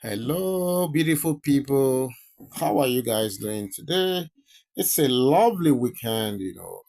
Hello, beautiful people. How are you guys doing today? It's a lovely weekend,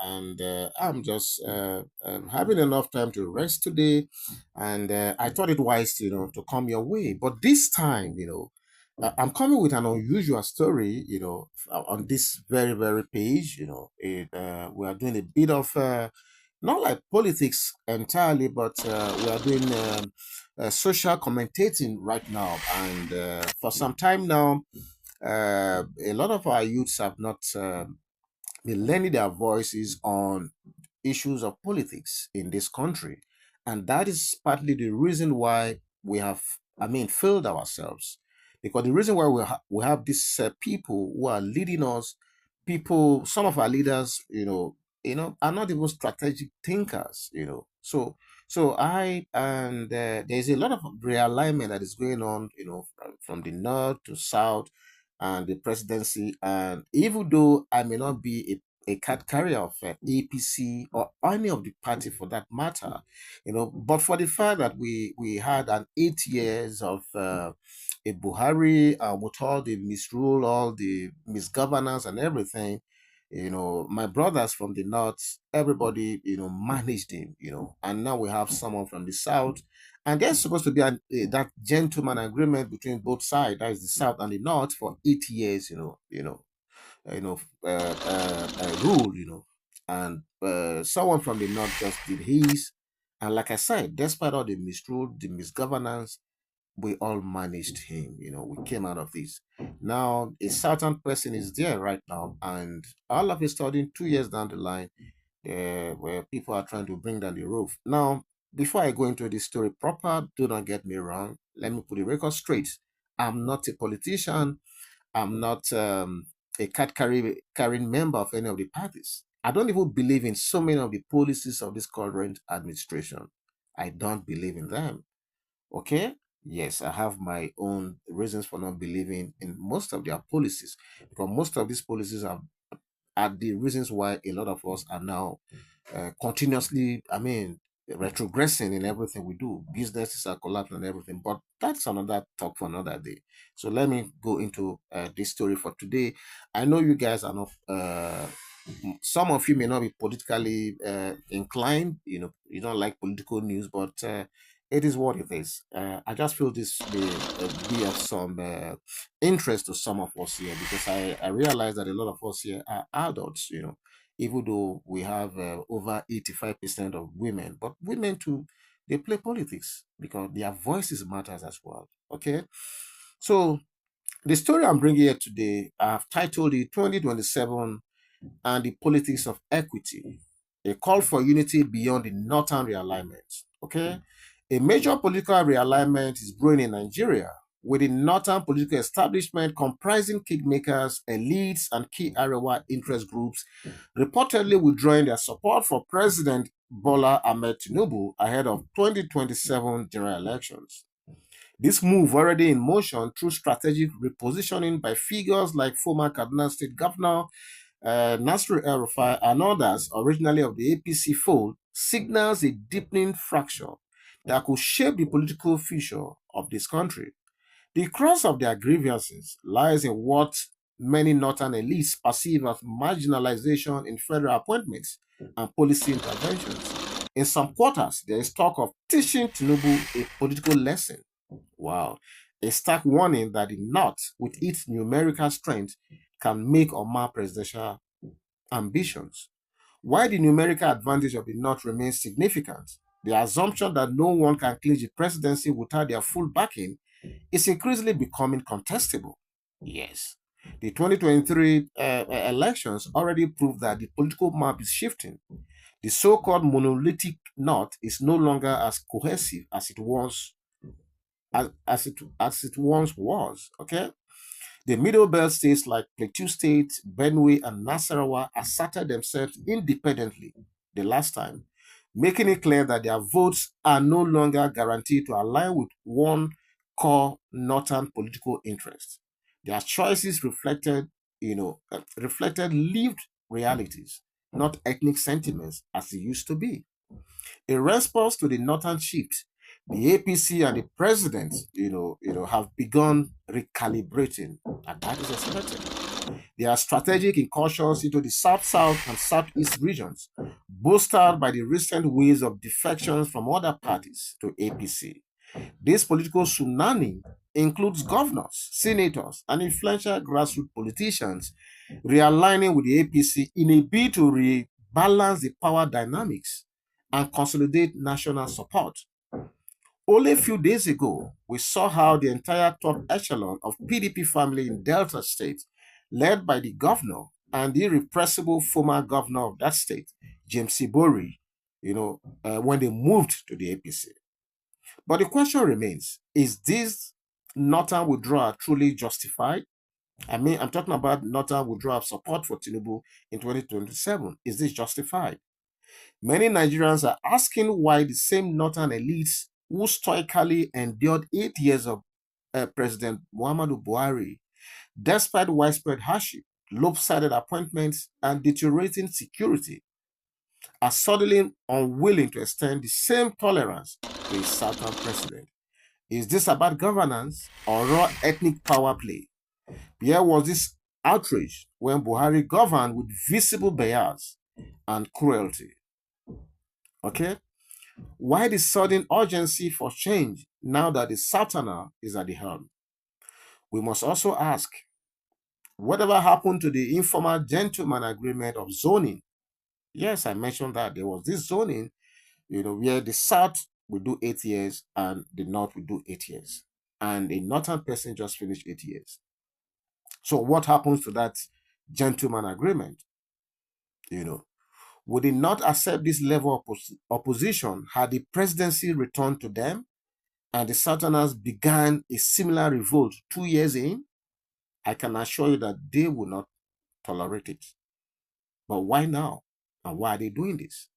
and I'm just having enough time to rest today. And I thought it wise, to come your way. But this time, I'm coming with an unusual story, on this very, very page. We are doing a bit of not like politics entirely, but we are doing social commentating right now. And for some time now, a lot of our youths have not been lending their voices on issues of politics in this country. And that is partly the reason why we have, failed ourselves. Because the reason why we have these people who are leading us, some of our leaders, are not even strategic thinkers, there's a lot of realignment that is going on, from the north to south and the presidency. And even though I may not be a card carrier of APC or any of the party for that matter, but for the fact that we had an 8 years of a Buhari, with all the misrule, all the misgovernance and everything, my brothers from the north, everybody, managed him, and now we have someone from the south, and there's supposed to be that gentleman agreement between both sides, that is the south and the north, for 8 years, rule, and someone from the north just did his, and like I said, despite all the misrule, the misgovernance, we all managed him. We came out of this. Now, a certain person is there right now, and all of a sudden, 2 years down the line, where people are trying to bring down the roof. Now, before I go into the story proper, do not get me wrong. Let me put the record straight. I'm not a politician. I'm not a carrying member of any of the parties. I don't even believe in so many of the policies of this current administration. I don't believe in them. Okay? Yes, I have my own reasons for not believing in most of their policies, because most of these policies are the reasons why a lot of us are now continuously, retrogressing in everything we do. Businesses are collapsing and everything, but that's another talk for another day. So let me go into this story for today. I know you guys are not. Some of you may not be politically inclined. You don't like political news, but it is what it is. I just feel this may be of some interest to some of us here, because I realize that a lot of us here are adults, even though we have over 85% of women, but women too, they play politics because their voices matters as well. Okay. So the story I'm bringing here today, I've titled it 2027 and the politics of equity, a call for unity beyond the northern realignment. Okay, a major political realignment is brewing in Nigeria, with the northern political establishment comprising kingmakers, elites, and key Arewa interest groups reportedly withdrawing their support for President Bola Ahmed Tinubu ahead of 2027 general elections. This move, already in motion through strategic repositioning by figures like former Kaduna State Governor Nasir El-Rufai and others, originally of the APC fold, signals a deepening fracture that could shape the political future of this country. The crux of their grievances lies in what many northern elites perceive as marginalization in federal appointments and policy interventions. In some quarters, there is talk of teaching Tinubu a political lesson. Wow. A stark warning that the North, with its numerical strength, can make or mar presidential ambitions. While the numerical advantage of the North remains significant, the assumption that no one can clinch the presidency without their full backing is increasingly becoming contestable. Yes. The 2023 elections already proved that the political map is shifting. The so called monolithic North is no longer as cohesive as it was as it once was. Okay, the Middle Belt states like Plateau State, Benue, and Nasarawa asserted themselves independently the last time, making it clear that their votes are no longer guaranteed to align with one core northern political interest. Their choices reflected lived realities, not ethnic sentiments as it used to be. In response to the northern shift, The APC and the president, have begun recalibrating, and that is expected. There are strategic incursions into the South-South and Southeast regions, bolstered by the recent waves of defections from other parties to APC. This political tsunami includes governors, senators, and influential grassroots politicians realigning with the APC in a bid to rebalance the power dynamics and consolidate national support. Only a few days ago, we saw how the entire top echelon of PDP family in Delta State, led by the governor and the irrepressible former governor of that state, James Sibori, when they moved to the APC. But the question remains, is this northern withdrawal truly justified? I mean, I'm talking about northern withdrawal of support for Tinubu in 2027. Is this justified? Many Nigerians are asking why the same northern elites who stoically endured 8 years of President Muhammadu Buhari, despite widespread hardship, lopsided appointments, and deteriorating security, are suddenly unwilling to extend the same tolerance to a southern president. Is this about governance or raw ethnic power play? There was this outrage when Buhari governed with visible bias and cruelty. Okay? Why the sudden urgency for change now that the Southerner is at the helm? We must also ask, whatever happened to the informal gentleman agreement of zoning? Yes, I mentioned that there was this zoning, where the South will do 8 years and the North will do 8 years. And a northern person just finished 8 years. So what happens to that gentleman agreement? Would they not accept this level of opposition had the presidency returned to them and the Southerners began a similar revolt 2 years in? I can assure you that they will not tolerate it. But why now? And why are they doing this?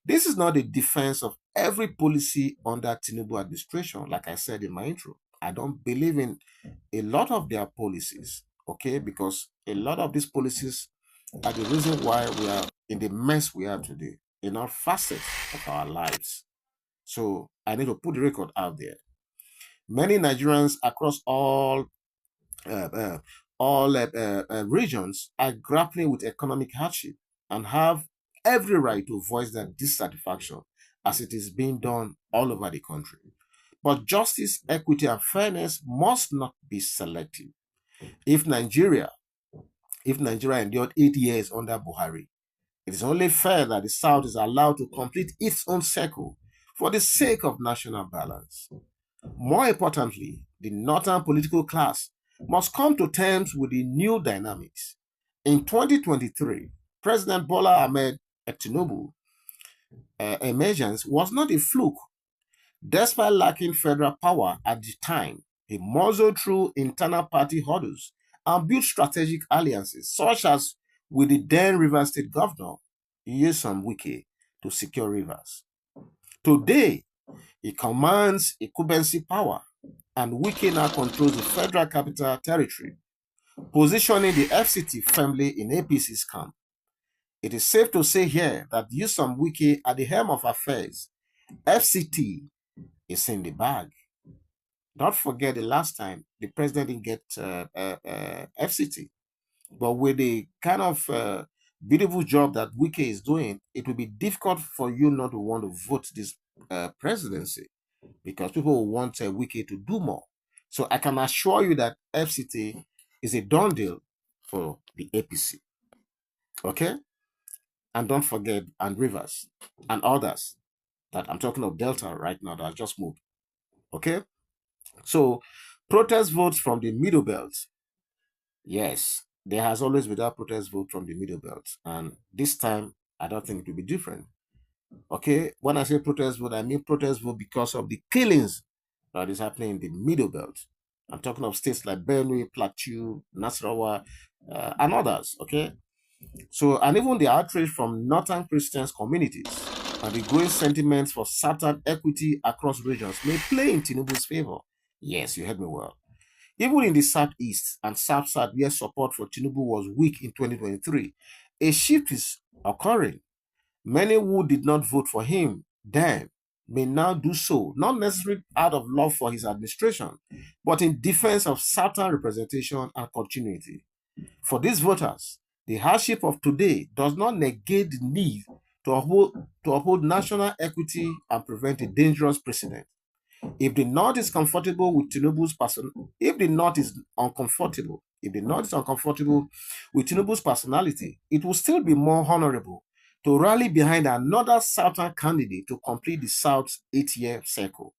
This is not a defense of every policy under Tinubu administration, like I said in my intro. I don't believe in a lot of their policies, okay? Because a lot of these policies are the reason why we are in the mess we are today in all facets of our lives. So I need to put the record out there. Many Nigerians across uh, uh, all regions are grappling with economic hardship and have every right to voice their dissatisfaction as it is being done all over the country. But justice, equity, and fairness must not be selective. If Nigeria, if Nigeria endured 8 years under Buhari, it is only fair that the South is allowed to complete its own cycle for the sake of national balance. More importantly, the northern political class must come to terms with the new dynamics. In 2023, President Bola Ahmed Tinubu emergence was not a fluke. Despite lacking federal power at the time, he muzzled through internal party hurdles and built strategic alliances, such as with the then Rivers State Governor, Nyesom Wike, to secure rivers. Today, he commands incumbency power, and Wike now controls the Federal Capital Territory, positioning the FCT firmly in APC's camp. It is safe to say here that Nyesom Wike at the helm of affairs, FCT is in the bag. Don't forget the last time the president didn't get FCT. But with the kind of beautiful job that Wike is doing, it will be difficult for you not to want to vote this presidency because people will want Wike to do more. So I can assure you that FCT is a done deal for the APC. Okay? And don't forget, and Rivers and others that I'm talking of Delta right now that just moved. Okay? So protest votes from the Middle Belt. Yes, there has always been that protest vote from the Middle Belt. And this time, I don't think it will be different. Okay, when I say protest vote, I mean protest vote because of the killings that is happening in the Middle Belt. I'm talking of states like Benue, Plateau, Nasarawa, and others. Okay, so and even the outrage from northern Christians communities and the growing sentiments for Southern equity across regions may play in Tinubu's favor. Yes, you heard me well. Even in the Southeast and South-South, where support for Tinubu was weak in 2023, a shift is occurring. Many who did not vote for him then may now do so, not necessarily out of love for his administration, but in defense of Southern representation and continuity. For these voters, the hardship of today does not negate the need to uphold national equity and prevent a dangerous precedent. If the North is comfortable with Tinubu's person, if the North is uncomfortable, if the North is uncomfortable with Tinubu's personality, it will still be more honorable to rally behind another Southern candidate to complete the South's 8-year cycle.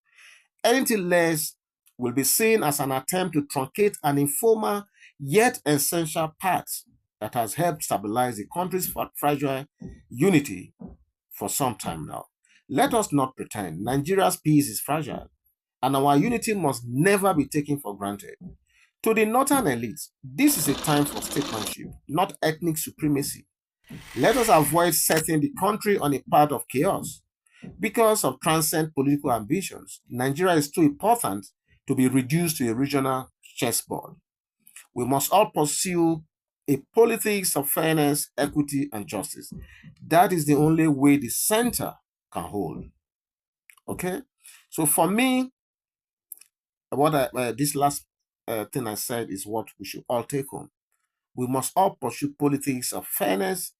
Anything less will be seen as an attempt to truncate an informal yet essential path that has helped stabilize the country's fragile unity for some time now. Let us not pretend Nigeria's peace is fragile, and our unity must never be taken for granted. To the northern elites, this is a time for statesmanship, not ethnic supremacy. Let us avoid setting the country on a path of chaos. Because of transcend political ambitions, Nigeria is too important to be reduced to a regional chessboard. We must all pursue a politics of fairness, equity, and justice. That is the only way the center can hold. Okay? So for me, this last thing I said is what we should all take home. We must all pursue politics of fairness,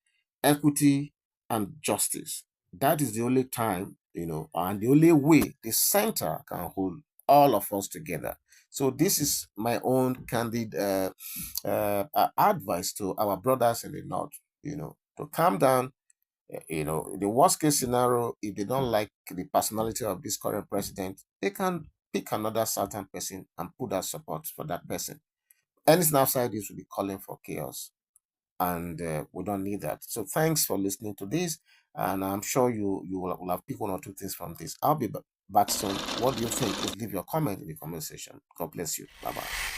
equity, and justice. That is the only time, and the only way the center can hold all of us together. So this is my own candid advice to our brothers in the north, to calm down. The worst case scenario, if they don't like the personality of this current president, they can pick another certain person and put that support for that person. Anything outside this will be calling for chaos, and we don't need that. So thanks for listening to this, and I'm sure you will have picked one or two things from this. I'll be back soon. What do you think? Please leave your comment in the comment section. God bless you. Bye bye.